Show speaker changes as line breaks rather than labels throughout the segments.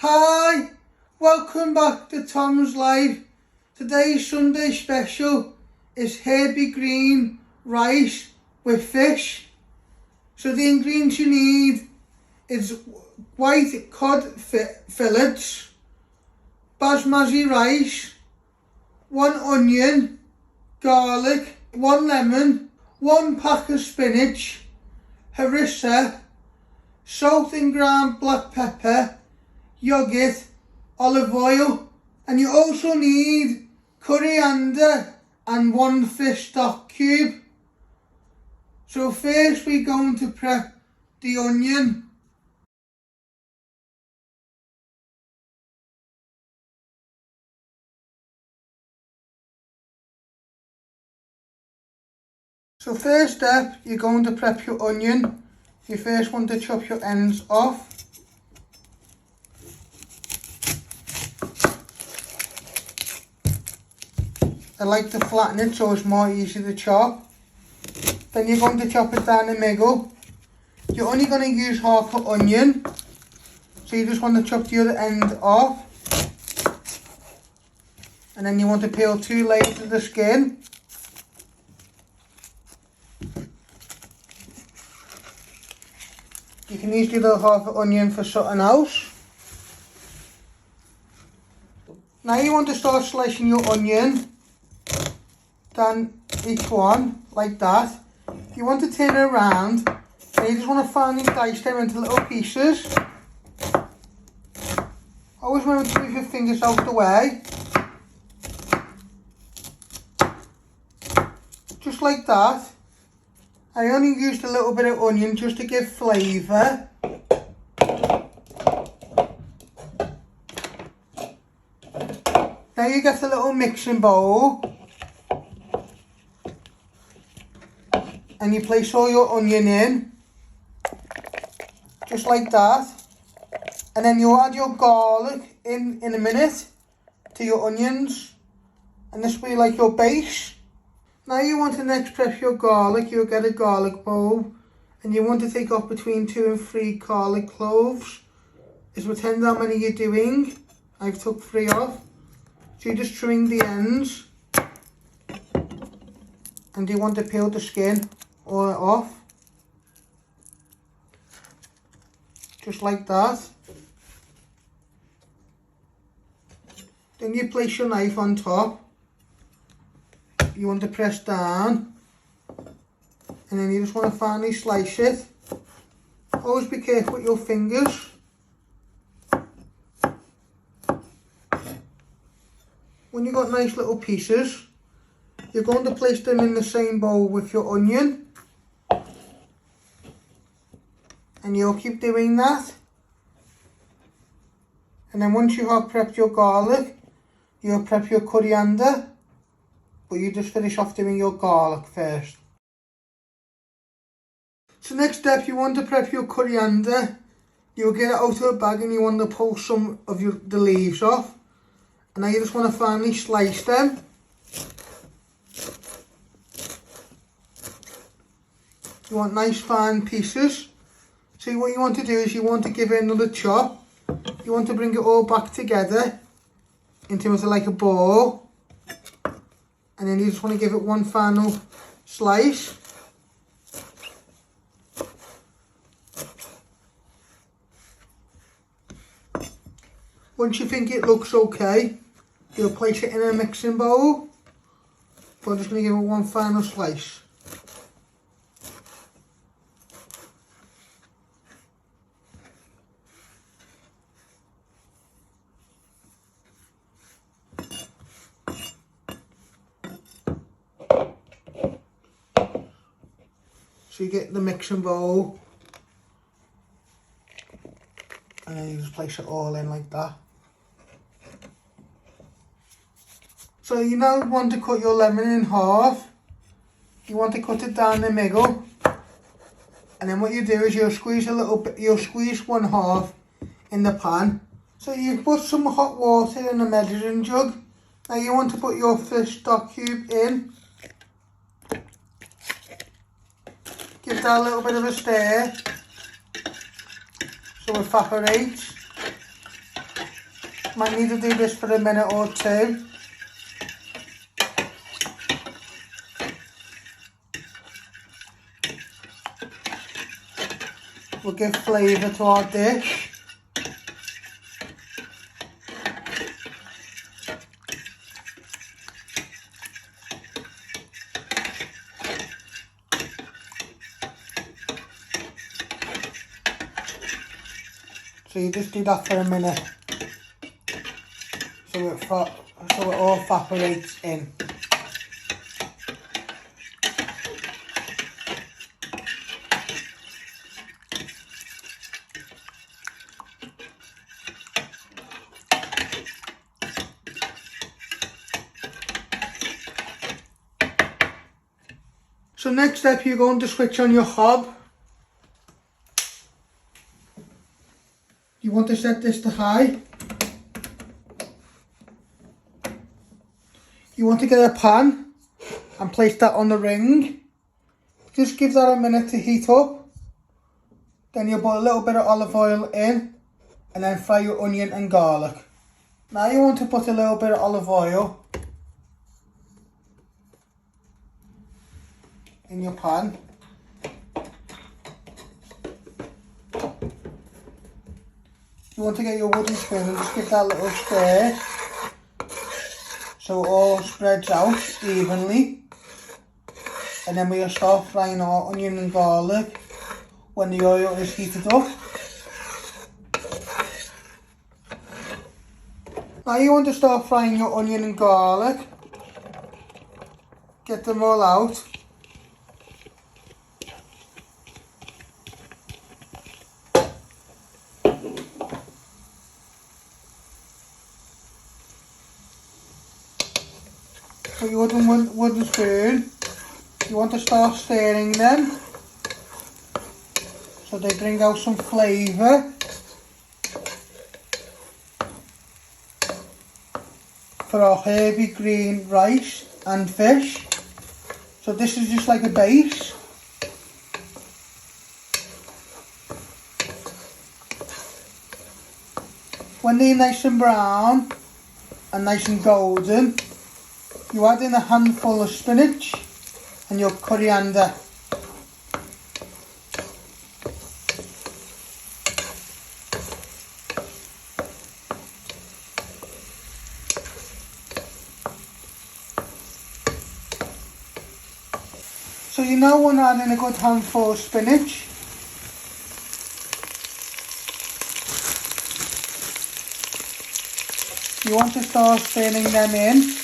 Hi, welcome back to Tom's Life. Today's Sunday special is Herby green rice with fish. So the ingredients you need is white cod fillets, Basmati rice, 1 onion, garlic, 1 lemon, 1 pack of spinach, Harissa, salt and ground black pepper, yoghurt, olive oil, and you also need coriander and 1 fish stock cube. So first we're going to prep the onion. So first step, you're going to prep your onion. You first want to chop your ends off. I like to flatten it so it's more easy to chop. Then you're going to chop it down the middle. You're only going to use half an onion, so you just want to chop the other end off. And then you want to peel 2 layers of the skin. You can use the other half an onion for something else. Now you want to start slicing your onion down each one like that. You want to turn it around and you just want to finely dice them into little pieces. Always remember to move your fingers out the way. Just like that. I only used a little bit of onion just to give flavour. Now you get a little mixing bowl. And you place all your onion in, just like that. And then you add your garlic in a minute to your onions. And this will be like your base. Now you want to next prep your garlic. You'll get a garlic bowl. And you want to take off between 2 and 3 garlic cloves. It's depending how many you're doing. I've took 3 off. So you're just trimming the ends. And you want to peel the skin all off, just like that. Then you place your knife on top. You want to press down, and then you just want to finely slice it. Always be careful with your fingers. When you've got nice little pieces, you're going to place them in the same bowl with your onion. And you'll keep doing that. And then once you have prepped your garlic, you'll prep your coriander. But you just finish off doing your garlic first. So next step, you want to prep your coriander. You'll get it out of a bag and you want to pull some of the leaves off. And now you just want to finely slice them. You want nice fine pieces. So what you want to do is you want to give it another chop. You want to bring it all back together into like a ball. And then you just want to give it one final slice. Once you think it looks okay, you'll place it in a mixing bowl. But I'm just going to give it one final slice. So you get the mixing bowl, and then you just place it all in like that. So you now want to cut your lemon in half. You want to cut it down the middle, and then what you do is you'll squeeze a little bit. You'll squeeze 1/2 in the pan. So you put some hot water in a measuring jug. Now you want to put your fish stock cube in. Give that a little bit of a stir so it evaporates. Might need to do this for a minute or two. We'll give flavour to our dish. So you just do that for a minute, so it all evaporates in. So next step, you're going to switch on your hob. You want to set this to high. You want to get a pan and place that on the ring. Just give that a minute to heat up. Then you put a little bit of olive oil in and then fry your onion and garlic. Now you want to put a little bit of olive oil in your pan. You want to get your wooden spoon and just give that a little stir so it all spreads out evenly. And then we'll start frying our onion and garlic when the oil is heated up. Now you want to start frying your onion and garlic. Get them all out. Put your wooden spoon. You want to start stirring them so they bring out some flavour. For our herby green rice and fish. So this is just like a base. When they're nice and brown and nice and golden, you add in a handful of spinach and your coriander. So you now want to add in a good handful of spinach. You want to start stirring them in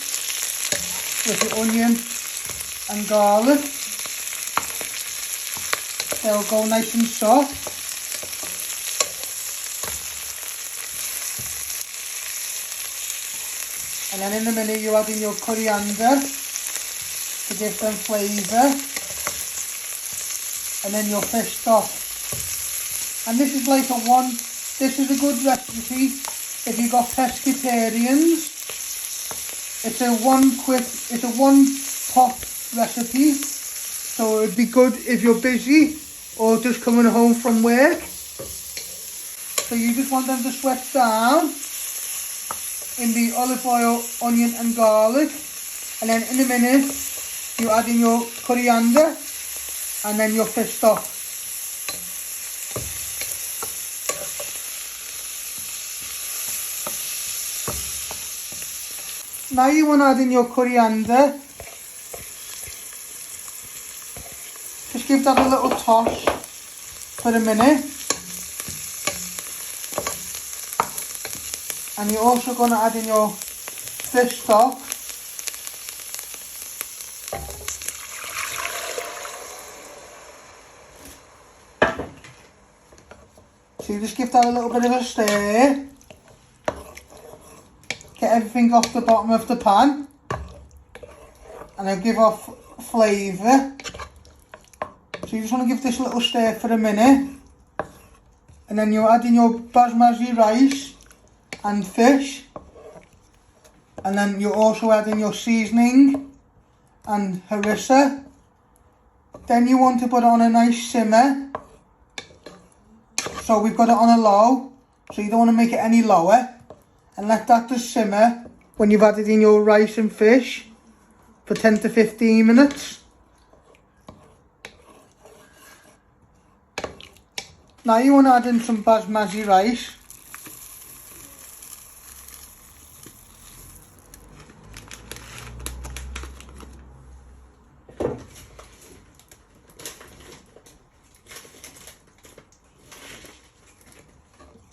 with the onion and garlic. They'll go nice and soft. And then in a minute you add in your coriander to give them flavour. And then your fish stock. And this is like this is a good recipe if you've got pescatarians. It's a one pot recipe, so it'd be good if you're busy or just coming home from work. So you just want them to sweat down in the olive oil, onion and garlic, and then in a minute you add in your coriander and then your fish stock. Now you want to add in your coriander. Just give that a little toss for a minute. And you're also going to add in your fish stock. So you just give that a little bit of a stir. Get everything off the bottom of the pan. And then give off flavour. So you just want to give this a little stir for a minute. And then you add in your Basmati rice and fish. And then you also add in your seasoning and Harissa. Then you want to put it on a nice simmer. So we've got it on a low, so you don't want to make it any lower. and let that just simmer when you've added in your rice and fish for 10 to 15 minutes. Now you want to add in some Basmati rice.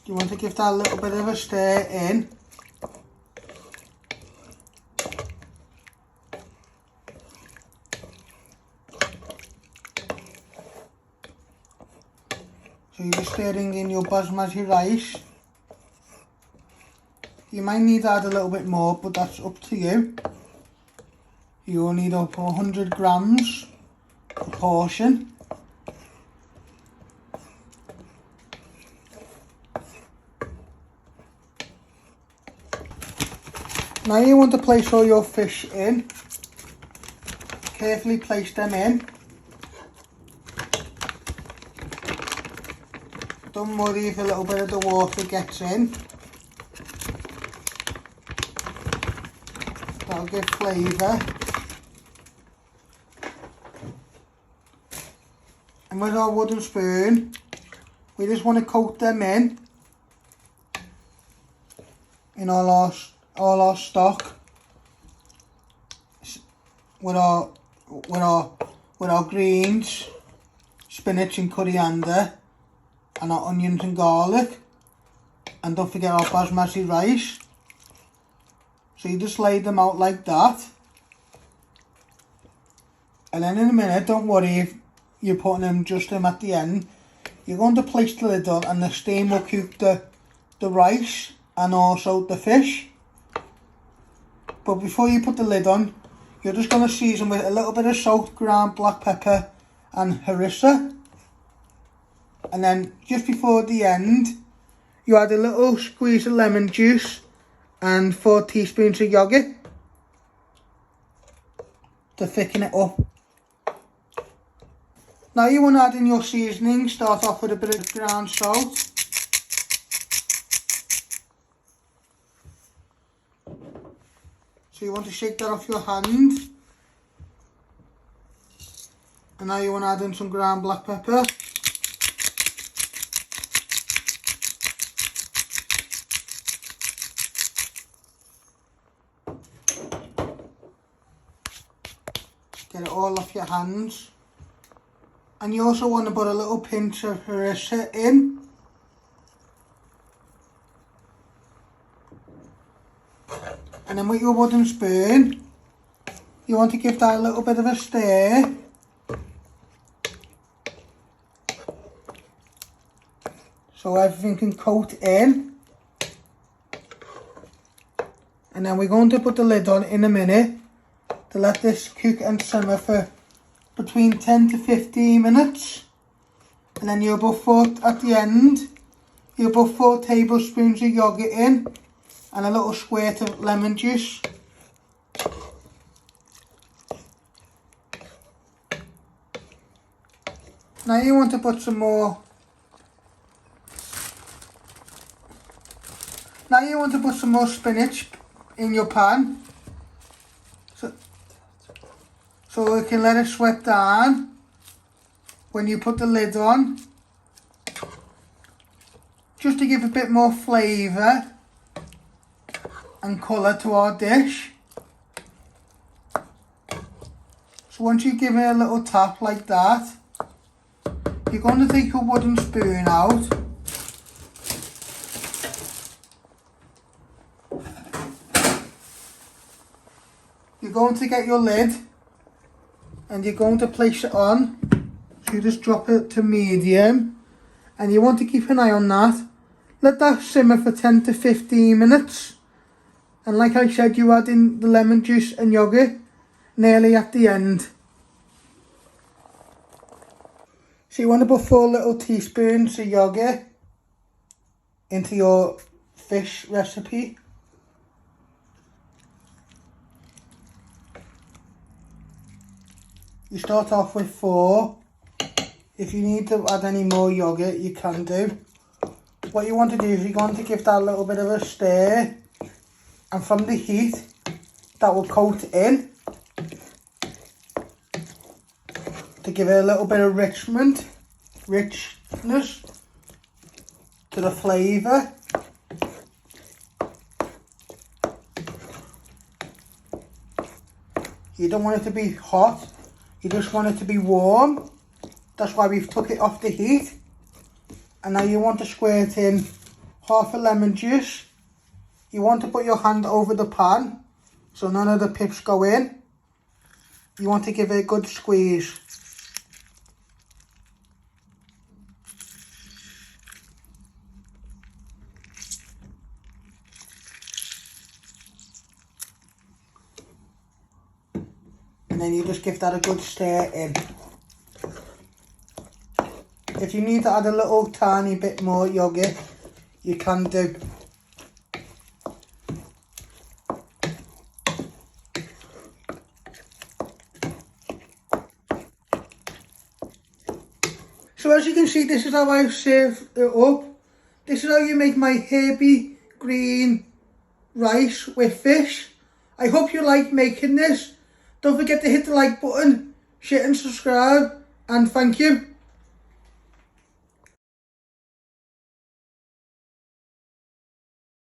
You want to give that a little bit of a stir in. So you're just stirring in your Basmati rice. You might need to add a little bit more, but that's up to you. You'll need up 100 grams a portion. Now you want to place all your fish in. Carefully place them in. Don't worry if a little bit of the water gets in. That'll give flavour. And with our wooden spoon, we just want to coat them in all our stock with our greens, spinach and coriander, and our onions and garlic, and don't forget our basmati rice. So you just lay them out like that, and then in a minute, don't worry if you're putting them just at the end. You're going to place the lid on, and the steam will cook the rice and also the fish. But before you put the lid on, you're just going to season with a little bit of salt, ground black pepper and harissa. And then just before the end, you add a little squeeze of lemon juice and 4 teaspoons of yoghurt to thicken it up. Now you want to add in your seasoning. Start off with a bit of ground salt. So you want to shake that off your hand. And now you want to add in some ground black pepper. Get it all off your hands. And you also want to put a little pinch of harissa in. And then with your wooden spoon, you want to give that a little bit of a stir. So everything can coat in. And then we're going to put the lid on in a minute to let this cook and simmer for between 10 to 15 minutes. And then you'll put at the end, you'll put 4 tablespoons of yoghurt in and a little squirt of lemon juice. Now you want to put some more. Now you want to put some more spinach in your pan. So you can let it sweat down when you put the lid on. Just to give a bit more flavour and colour to our dish. So once you give it a little tap like that, you're going to take your wooden spoon out. You're going to get your lid and you're going to place it on. So you just drop it to medium and you want to keep an eye on that. Let that simmer for 10 to 15 minutes. And like I said, you add in the lemon juice and yoghurt nearly at the end. So you want to put 4 little teaspoons of yoghurt into your fish recipe. You start off with 4. If you need to add any more yoghurt, you can do. What you want to do is you're going to give that a little bit of a stir And from the heat, that will coat in to give it a little bit of richness to the flavour. You don't want it to be hot, you just want it to be warm. That's why we've took it off the heat. And now you want to squirt in half a lemon juice. You want to put your hand over the pan so none of the pips go in. You want to give it a good squeeze. And then you just give that a good stir in. If you need to add a little tiny bit more yogurt, you can do. So as you can see, this is how I serve it up. This is how you make my herby green rice with fish. I hope you like making this. Don't forget to hit the like button, share and subscribe, and thank you.